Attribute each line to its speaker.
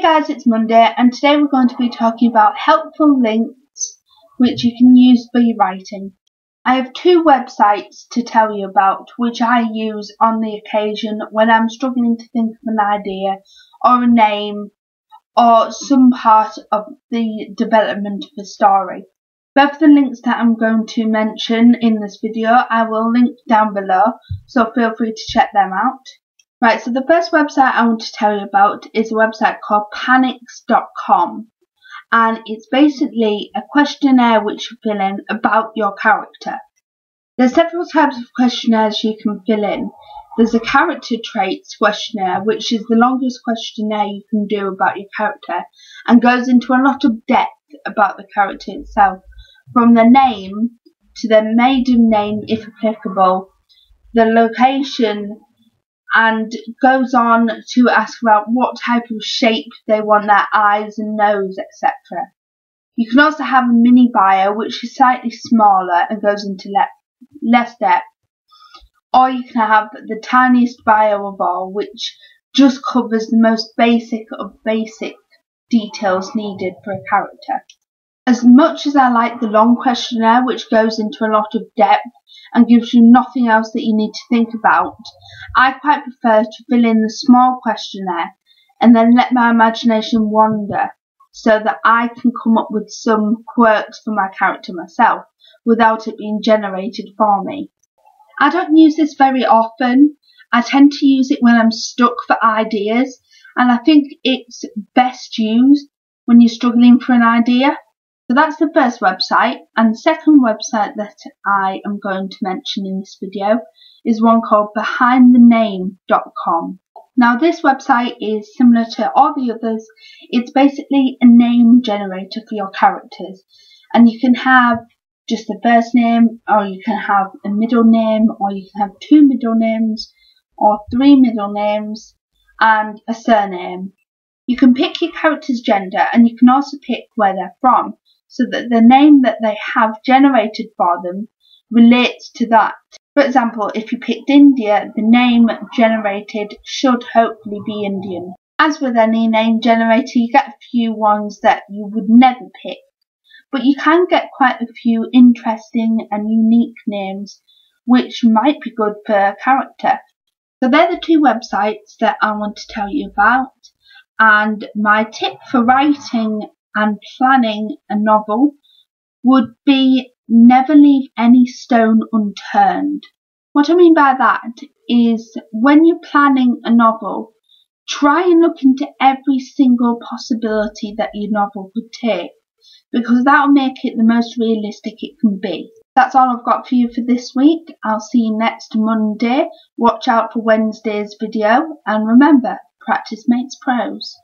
Speaker 1: Guys, it's Monday and today we're going to be talking about helpful links which you can use for your writing. I have two websites to tell you about which I use on the occasion when I'm struggling to think of an idea or a name or some part of the development of a story. Both the links that I'm going to mention in this video I will link down below, so feel free to check them out. Right, so the first website I want to tell you about is a website called Panics.com, and it's basically a questionnaire which you fill in about your character. There's several types of questionnaires you can fill in. There's a character traits questionnaire, which is the longest questionnaire you can do about your character and goes into a lot of depth about the character itself, from the name to their maiden name if applicable, the location, and goes on to ask about what type of shape they want their eyes and nose, etc. You can also have a mini bio which is slightly smaller and goes into less depth, or you can have the tiniest bio of all, which just covers the most basic of basic details needed for a character. As much as I like the long questionnaire which goes into a lot of depth and gives you nothing else that you need to think about, I quite prefer to fill in the small questionnaire and then let my imagination wander so that I can come up with some quirks for my character myself without it being generated for me. I don't use this very often. I tend to use it when I'm stuck for ideas, and I think it's best used when you're struggling for an idea. So that's the first website, and the second website that I am going to mention in this video is one called BehindTheName.com. Now this website is similar to all the others. It's basically a name generator for your characters, and you can have just a first name, or you can have a middle name, or you can have two middle names, or three middle names, and a surname. You can pick your character's gender, and you can also pick where they're from, so that the name that they have generated for them relates to that. For example, if you picked India, the name generated should hopefully be Indian. As with any name generator, you get a few ones that you would never pick, but you can get quite a few interesting and unique names which might be good for a character. So they're the two websites that I want to tell you about, and my tip for writing and planning a novel would be never leave any stone unturned. What I mean by that is when you're planning a novel, try and look into every single possibility that your novel could take, because that'll make it the most realistic it can be. That's all I've got for you for this week. I'll see you next Monday. Watch out for Wednesday's video, and remember, practice makes pros.